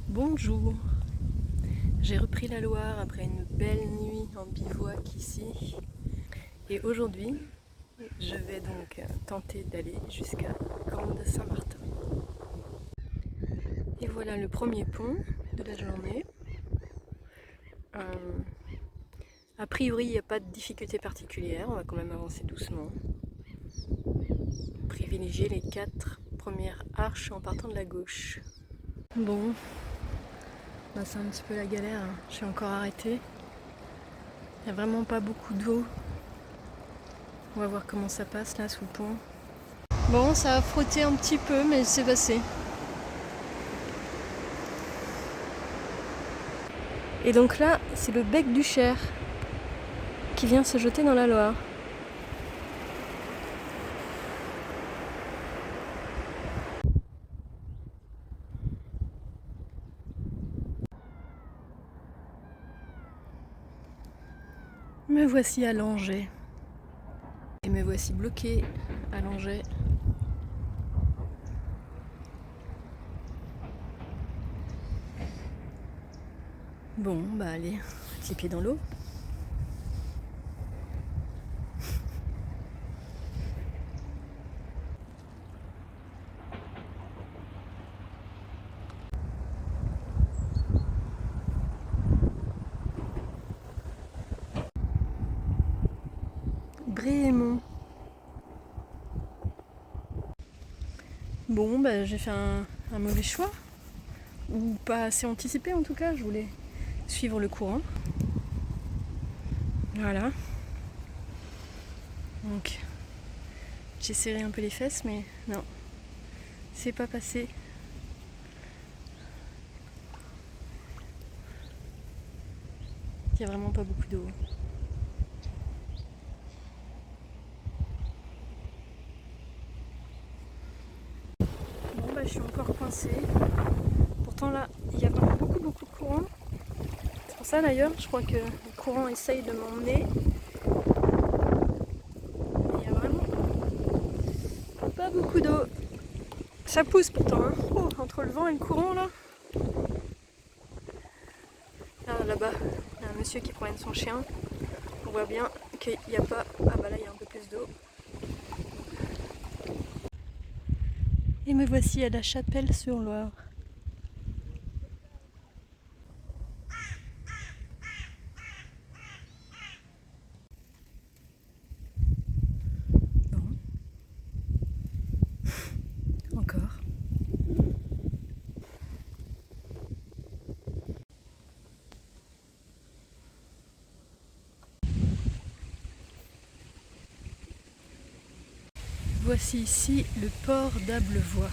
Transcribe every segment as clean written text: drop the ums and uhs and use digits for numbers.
Bonjour, j'ai repris la Loire après une belle nuit en bivouac ici et aujourd'hui je vais donc tenter d'aller jusqu'à Corne-de-Saint-Martin. Et voilà le premier pont de la journée. A priori il n'y a pas de difficulté particulière, on va quand même avancer doucement. Privilégier les 4 premières arches en partant de la gauche. Bon, bah c'est un petit peu la galère, hein. Je suis encore arrêtée. Il n'y a vraiment pas beaucoup d'eau. On va voir comment ça passe là sous le pont. Bon, ça a frotté un petit peu, mais c'est passé. Et donc là, c'est le bec du Cher qui vient se jeter dans la Loire. Me voici à Langeais. Et me voici bloqué à Langeais. Bon, bah allez, les pieds dans l'eau. Bréhémont. Bon, bah j'ai fait un mauvais choix. Ou pas assez anticipé en tout cas, je voulais suivre le courant. Voilà. Donc, j'ai serré un peu les fesses, mais non, c'est pas passé. Il n'y a vraiment pas beaucoup d'eau. Bon, bah je suis encore coincée. Pourtant là, il y a vraiment beaucoup de courant. C'est pour ça d'ailleurs, je crois que le courant essaye de m'emmener. Il y a vraiment pas beaucoup d'eau. Ça pousse pourtant, hein. Oh, entre le vent et le courant là. Ah, là-bas, il y a un monsieur qui promène son chien. On voit bien qu'il n'y a pas... Ah bah là, il y a un peu plus d'eau. Et me voici à la Chapelle-sur-Loire. Bon. Encore. Voici ici le port d'Ablevoie.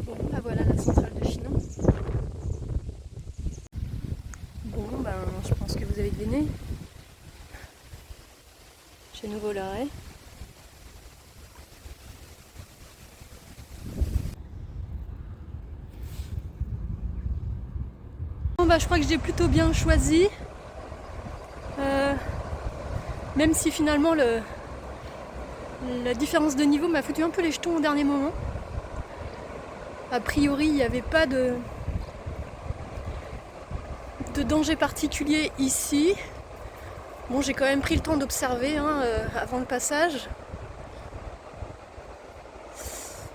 Bon, bah voilà la centrale de Chinon. Bon, ben je pense que vous avez deviné. Chez Nouveau Larrey. Bon, bah je crois que j'ai plutôt bien choisi. Même si finalement la différence de niveau m'a foutu un peu les jetons au dernier moment. A priori, il n'y avait pas de danger particulier ici. Bon, j'ai quand même pris le temps d'observer avant le passage.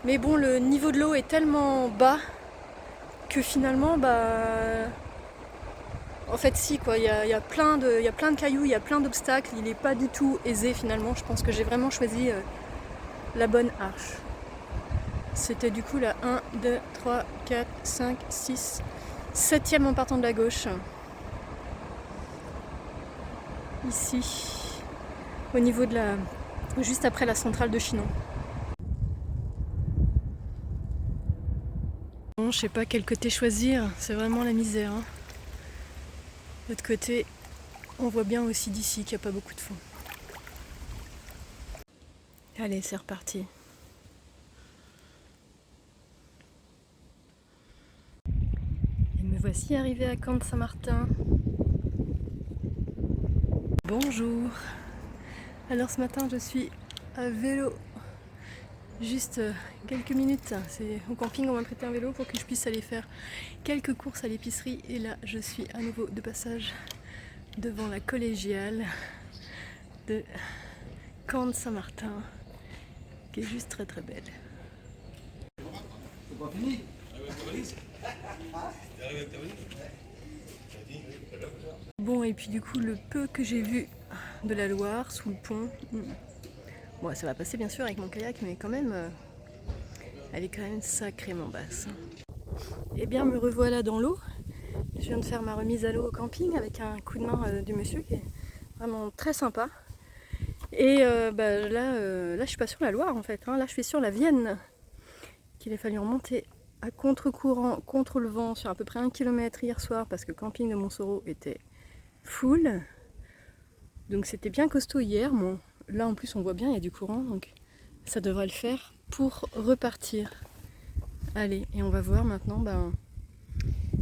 Mais bon, le niveau de l'eau est tellement bas que finalement, en fait, si, quoi. Il y a plein de cailloux, il y a plein d'obstacles. Il n'est pas du tout aisé finalement. Je pense que j'ai vraiment choisi la bonne arche. C'était du coup la 1, 2, 3, 4, 5, 6, 7e en partant de la gauche. Ici, au niveau de juste après la centrale de Chinon. Bon, je sais pas quel côté choisir, c'est vraiment la misère. Hein. De l'autre côté, on voit bien aussi d'ici qu'il n'y a pas beaucoup de fond. Allez, c'est reparti. Voici arrivé à Camp de Saint-Martin. Bonjour. Alors ce matin je suis à vélo. Juste quelques minutes. C'est au camping, on m'a prêté un vélo pour que je puisse aller faire quelques courses à l'épicerie. Et là je suis à nouveau de passage devant la collégiale de Camp de Saint-Martin, qui est juste très très belle. C'est pas fini. Bon, et puis du coup, le peu que j'ai vu de la Loire sous le pont, bon, ça va passer bien sûr avec mon kayak, mais quand même, elle est quand même sacrément basse. Eh bien, me revoilà dans l'eau. Je viens de faire ma remise à l'eau au camping avec un coup de main du monsieur qui est vraiment très sympa. Et là, je suis pas sur la Loire en fait, hein. Là je suis sur la Vienne, qu'il a fallu remonter à contre-courant, contre le vent, sur à peu près 1 km hier soir, parce que le camping de Montsoreau était full. Donc c'était bien costaud hier. Bon, là en plus on voit bien, il y a du courant, donc ça devrait le faire pour repartir. Allez, et on va voir maintenant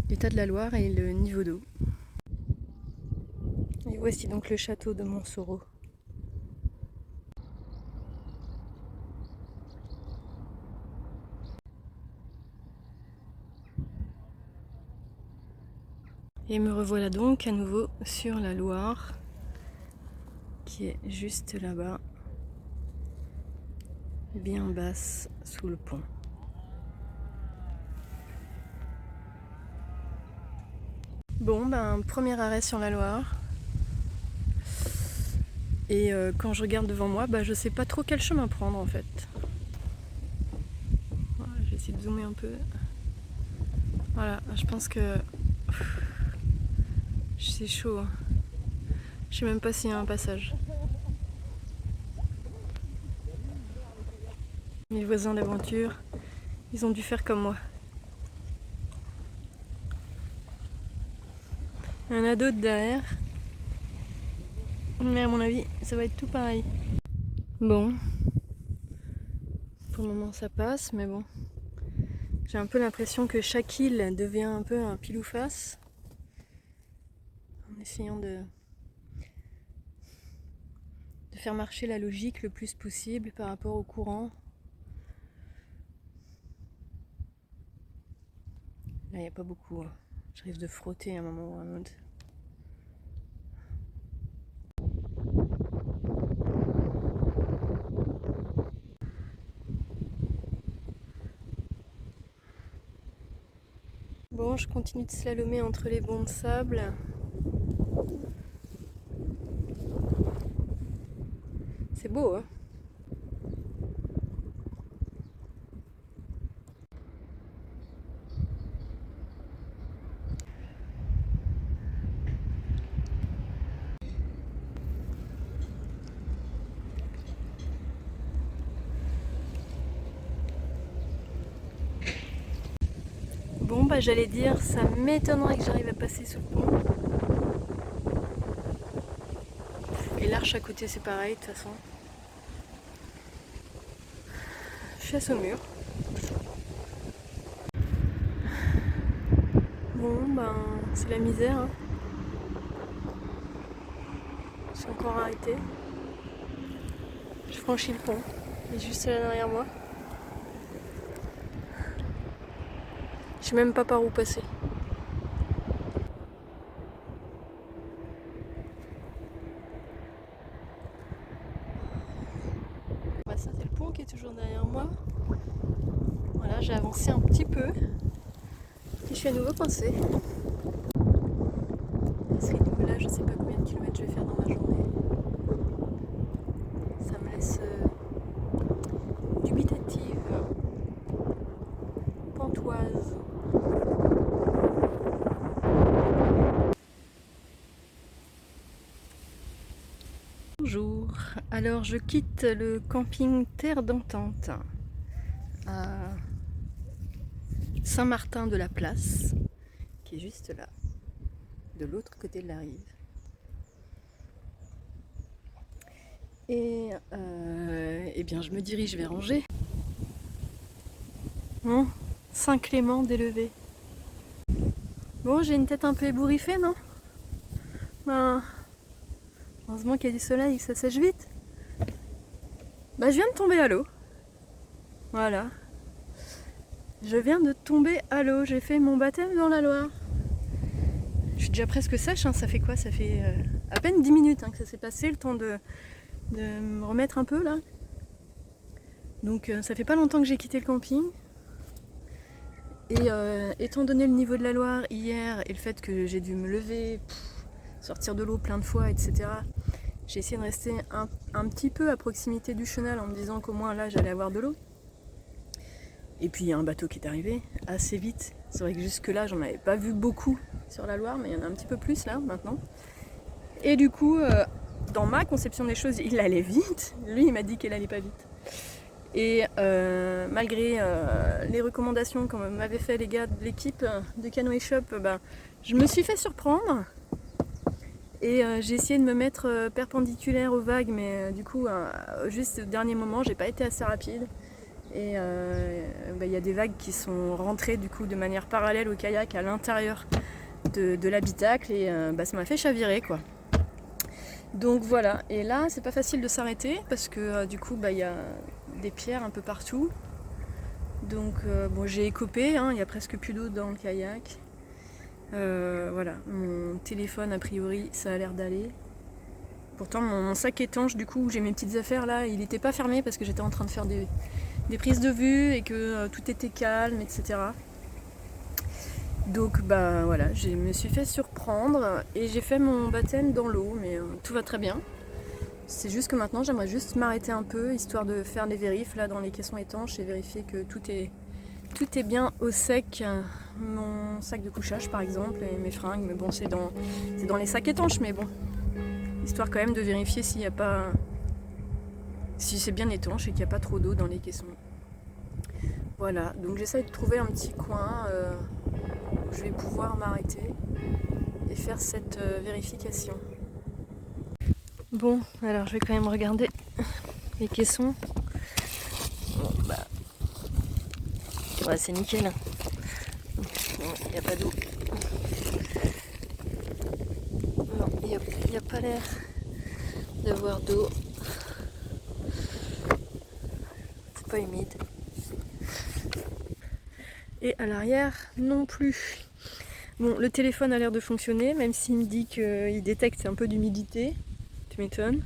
l'état de la Loire et le niveau d'eau. Et voici donc le château de Montsoreau. Et me revoilà donc à nouveau sur la Loire, qui est juste là-bas, bien basse sous le pont. Bon, premier arrêt sur la Loire. Et quand je regarde devant moi, je sais pas trop quel chemin prendre en fait. Voilà, je vais essayer de zoomer un peu. Voilà, je pense que c'est chaud. Je sais même pas s'il y a un passage. Mes voisins d'aventure, ils ont dû faire comme moi. Il y en a d'autres derrière. Mais à mon avis, ça va être tout pareil. Bon. Pour le moment ça passe, mais bon. J'ai un peu l'impression que chaque île devient un peu un pile ou face. En essayant de faire marcher la logique le plus possible par rapport au courant. Là, il n'y a pas beaucoup. Je risque de frotter à un moment ou à un autre. Bon, je continue de slalomer entre les bancs de sable. C'est beau, hein? Bon, j'allais dire, ça m'étonnerait que j'arrive à passer sous le pont. Et l'arche à côté, c'est pareil, de toute façon. Chasse au mur. Bon, c'est la misère, hein. Je suis encore arrêtée. Je franchis le pont. Il est juste là derrière moi. Je sais même pas par où passer. Ça c'est le pont qui est toujours derrière moi. Voilà, j'ai avancé un petit peu. Et je suis à nouveau coincée. À ce rythme-là, je sais pas combien de kilomètres je vais faire dans la journée. Ça me laisse dubitative, pantoise. Bonjour, alors je quitte le camping Terre d'Entente à Saint-Martin-de-la-Place, qui est juste là, de l'autre côté de la rive. Et bien je me dirige vers Angers. Saint-Clément d'Élevé. Bon, j'ai une tête un peu ébouriffée, non? Ben, heureusement qu'il y a du soleil et que ça sèche vite. Bah, je viens de tomber à l'eau. Voilà. Je viens de tomber à l'eau. J'ai fait mon baptême dans la Loire. Je suis déjà presque sèche, hein. Ça fait quoi? Ça fait à peine 10 minutes que ça s'est passé, le temps de me remettre un peu là. Donc ça fait pas longtemps que j'ai quitté le camping. Et étant donné le niveau de la Loire hier et le fait que j'ai dû me lever, sortir de l'eau plein de fois, etc., j'ai essayé de rester un petit peu à proximité du chenal en me disant qu'au moins là j'allais avoir de l'eau. Et puis il y a un bateau qui est arrivé assez vite. C'est vrai que jusque là j'en avais pas vu beaucoup sur la Loire, mais il y en a un petit peu plus là maintenant. Et du coup, dans ma conception des choses, il allait vite. Lui il m'a dit qu'il allait pas vite. Et malgré les recommandations qu'on m'avaient fait les gars de l'équipe de Canoë Shop, je me suis fait surprendre. Et j'ai essayé de me mettre perpendiculaire aux vagues, mais du coup, juste au dernier moment, j'ai pas été assez rapide. Et y a des vagues qui sont rentrées du coup de manière parallèle au kayak à l'intérieur de l'habitacle et ça m'a fait chavirer quoi. Donc voilà, et là c'est pas facile de s'arrêter parce que du coup y a des pierres un peu partout. Donc j'ai écopé, il y a presque plus d'eau dans le kayak. Voilà, mon téléphone a priori ça a l'air d'aller. Pourtant mon sac étanche du coup où j'ai mes petites affaires là, il n'était pas fermé parce que j'étais en train de faire des prises de vue et que tout était calme, etc. Donc voilà, je me suis fait surprendre et j'ai fait mon baptême dans l'eau, mais tout va très bien. C'est juste que maintenant j'aimerais juste m'arrêter un peu, histoire de faire les vérifs là dans les caissons étanches et vérifier que tout est bien au sec. Mon sac de couchage par exemple et mes fringues, mais bon c'est dans les sacs étanches, mais bon. Histoire quand même de vérifier s'il n'y a pas... si c'est bien étanche et qu'il n'y a pas trop d'eau dans les caissons. Voilà, donc j'essaie de trouver un petit coin où je vais pouvoir m'arrêter et faire cette vérification. Bon, alors je vais quand même regarder les caissons. Bon, ouais, c'est nickel. Il n'y a pas d'eau. Non, il n'y a pas l'air d'avoir d'eau. C'est pas humide. Et à l'arrière non plus. Bon, le téléphone a l'air de fonctionner, même s'il me dit qu'il détecte un peu d'humidité. Tu m'étonnes.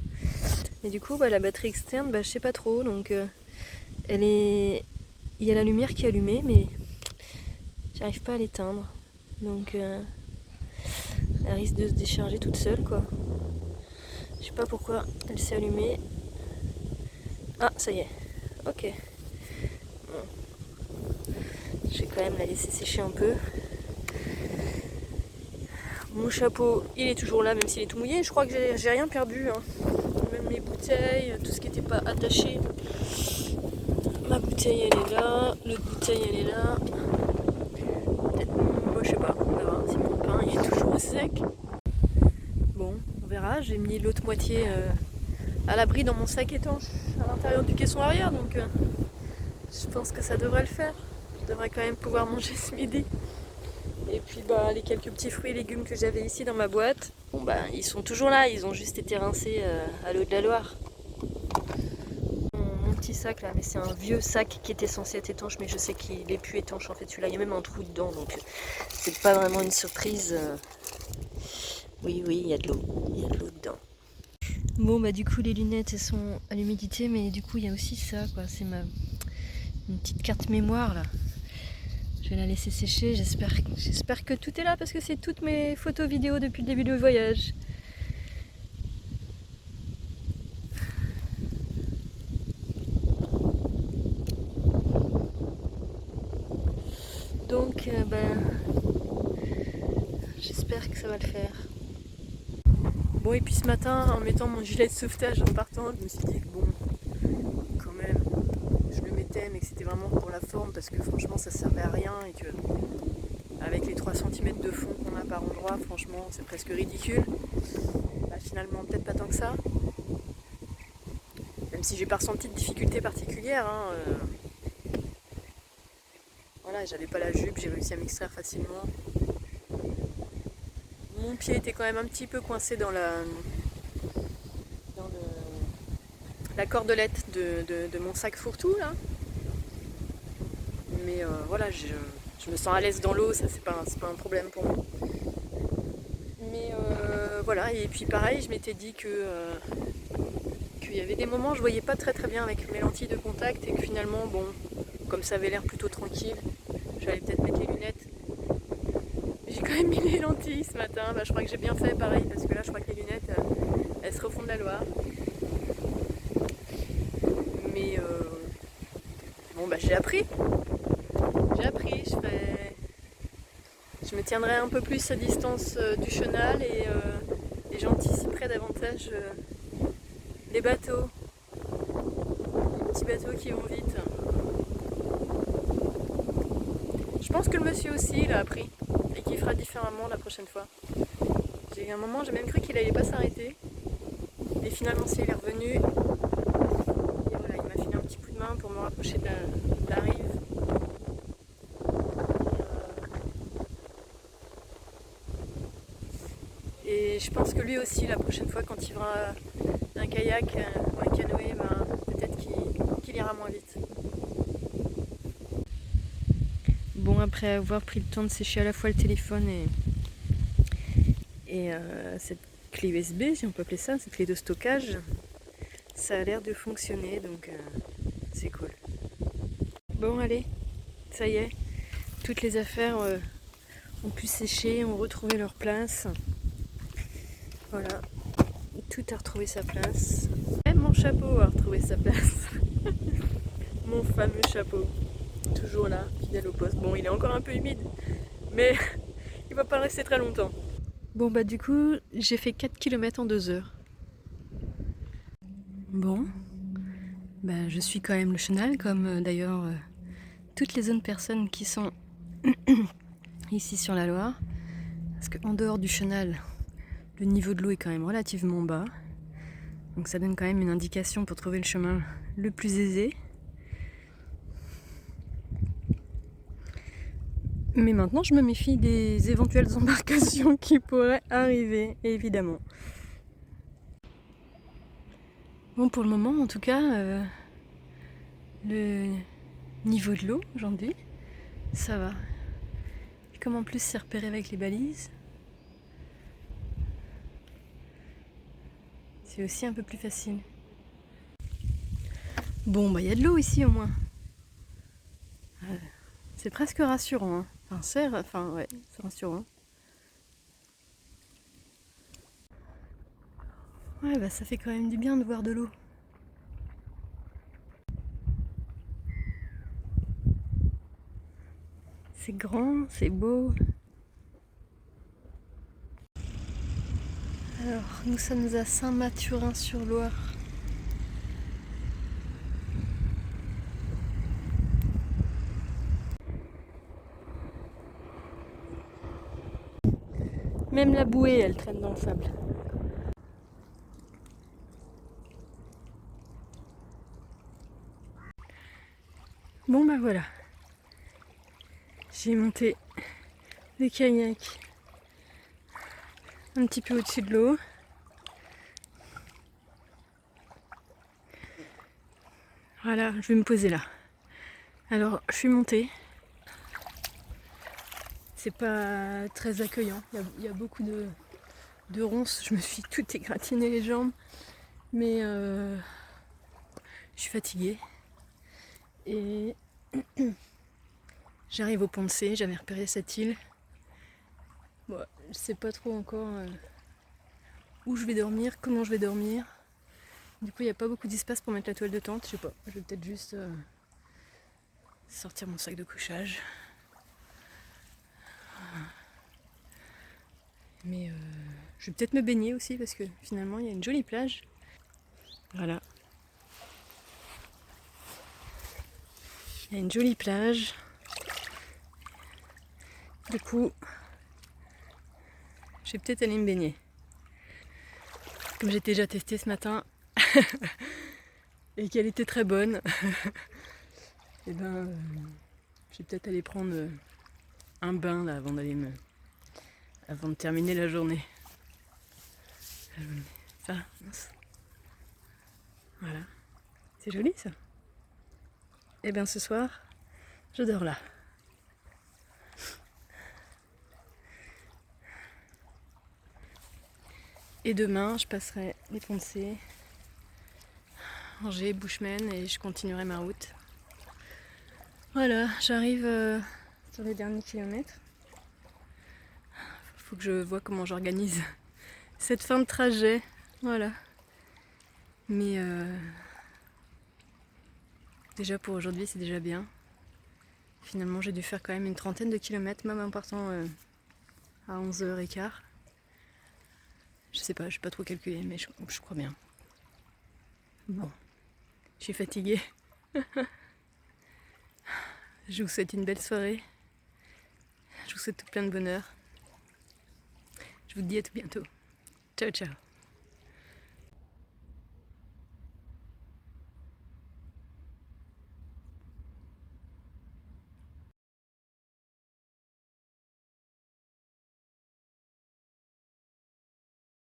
Et du coup, la batterie externe, je sais pas trop. Donc, il y a la lumière qui est allumée, mais j'arrive pas à l'éteindre. Donc, elle risque de se décharger toute seule, quoi. Je sais pas pourquoi elle s'est allumée. Ah, ça y est. Ok. Bon. Je vais quand même la laisser sécher un peu. Mon chapeau, il est toujours là, même s'il est tout mouillé. Je crois que j'ai rien perdu. Même mes bouteilles, tout ce qui n'était pas attaché. Ma bouteille, elle est là. L'autre bouteille, elle est là. Peut-être, je sais pas. On verra si mon pain il est toujours sec. Bon, on verra. J'ai mis l'autre moitié à l'abri dans mon sac étanche à l'intérieur du caisson arrière. Donc, je pense que ça devrait le faire. Je devrais quand même pouvoir manger ce midi. Et puis les quelques petits fruits et légumes que j'avais ici dans ma boîte, ils sont toujours là, ils ont juste été rincés à l'eau de la Loire. Mon petit sac là, mais c'est un vieux sac qui était censé être étanche, mais je sais qu'il est plus étanche en fait, celui-là, il y a même un trou dedans, donc c'est pas vraiment une surprise. Oui, il y a de l'eau dedans. Bon du coup les lunettes elles sont à l'humidité, mais du coup il y a aussi ça quoi, c'est une petite carte mémoire là. Je vais la laisser sécher, j'espère que tout est là parce que c'est toutes mes photos vidéos depuis le début du voyage. Donc j'espère que ça va le faire. Bon, et puis ce matin en mettant mon gilet de sauvetage en partant, je me suis dit que bon, quand même, je le mettais mais que c'était vraiment pour la forme parce que franchement ça servait à rien et que avec les 3 cm de fond qu'on a par endroit, franchement c'est presque ridicule. Finalement peut-être pas tant que ça. Même si j'ai pas ressenti de difficulté particulière. Voilà, j'avais pas la jupe, j'ai réussi à m'extraire facilement. Mon pied était quand même un petit peu coincé dans la cordelette de mon sac fourre-tout là. Mais voilà, je me sens à l'aise dans l'eau, ça c'est pas un problème pour moi. Mais voilà, et puis pareil, je m'étais dit qu'il y avait des moments où je voyais pas très bien avec mes lentilles de contact et que finalement, bon, comme ça avait l'air plutôt tranquille, j'allais peut-être mettre les lunettes. J'ai quand même mis les lentilles ce matin, je crois que j'ai bien fait pareil, parce que là je crois que les lunettes, elles se refont de la Loire. Mais bon j'ai appris, je me tiendrai un peu plus à distance du chenal et j'anticiperai davantage les bateaux, les petits bateaux qui vont vite. Je pense que le monsieur aussi il a appris et qu'il fera différemment la prochaine fois. J'ai eu un moment, j'ai même cru qu'il allait pas s'arrêter et finalement si il est revenu. Et voilà, il m'a filé un petit coup de main pour me rapprocher de la rive. Et je pense que lui aussi, la prochaine fois, quand il verra un kayak ou un canoë, peut-être qu'il ira moins vite. Bon, après avoir pris le temps de sécher à la fois le téléphone et cette clé USB, si on peut appeler ça, cette clé de stockage, ça a l'air de fonctionner, donc c'est cool. Bon, allez, ça y est, toutes les affaires ont pu sécher, ont retrouvé leur place. Voilà, tout a retrouvé sa place. Même mon chapeau a retrouvé sa place. Mon fameux chapeau, toujours là, fidèle au poste. Bon, il est encore un peu humide, mais il va pas rester très longtemps. Bon, du coup, j'ai fait 4 km en 2 heures. Bon, je suis quand même le chenal, comme d'ailleurs toutes les autres personnes qui sont ici sur la Loire. Parce qu'en dehors du chenal, le niveau de l'eau est quand même relativement bas. Donc ça donne quand même une indication pour trouver le chemin le plus aisé. Mais maintenant, je me méfie des éventuelles embarcations qui pourraient arriver, évidemment. Bon, pour le moment, en tout cas, le niveau de l'eau aujourd'hui, ça va. Et comme en plus c'est repéré avec les balises, c'est aussi un peu plus facile. Bon, il y a de l'eau ici au moins. C'est presque rassurant. Hein. C'est rassurant. Ouais, ça fait quand même du bien de voir de l'eau. C'est grand, c'est beau. Alors, nous sommes à Saint-Mathurin-sur-Loire. Même la bouée, elle traîne dans le sable. Bon, voilà. J'ai monté le kayak un petit peu au-dessus de l'eau. Voilà, je vais me poser là. Alors, je suis montée. C'est pas très accueillant. Il y a beaucoup de ronces. Je me suis tout égratigné les jambes. Mais je suis fatiguée. Et j'arrive au pont de C. J'avais repéré cette île. Bon, je sais pas trop encore où je vais dormir, comment je vais dormir. Du coup, il n'y a pas beaucoup d'espace pour mettre la toile de tente. Je sais pas. Je vais peut-être juste sortir mon sac de couchage. Mais je vais peut-être me baigner aussi parce que finalement il y a une jolie plage. Voilà. Il y a une jolie plage. Du coup, je vais peut-être aller me baigner. Comme j'ai déjà testé ce matin et qu'elle était très bonne, et je vais peut-être aller prendre un bain là avant d'aller avant de terminer la journée. Ça, mince. Voilà. C'est joli ça. Et bien ce soir, je dors là. Et demain, je passerai les Poncé, Angers, Bushman et je continuerai ma route. Voilà, j'arrive sur les derniers kilomètres. Faut que je vois comment j'organise cette fin de trajet. Voilà. Mais déjà pour aujourd'hui, c'est déjà bien. Finalement, j'ai dû faire quand même une trentaine de kilomètres, même en partant à 11h15. Je sais pas, je n'ai pas trop calculé, mais je crois bien. Bon, je suis fatiguée. Je vous souhaite une belle soirée. Je vous souhaite tout plein de bonheur. Je vous dis à tout bientôt. Ciao, ciao.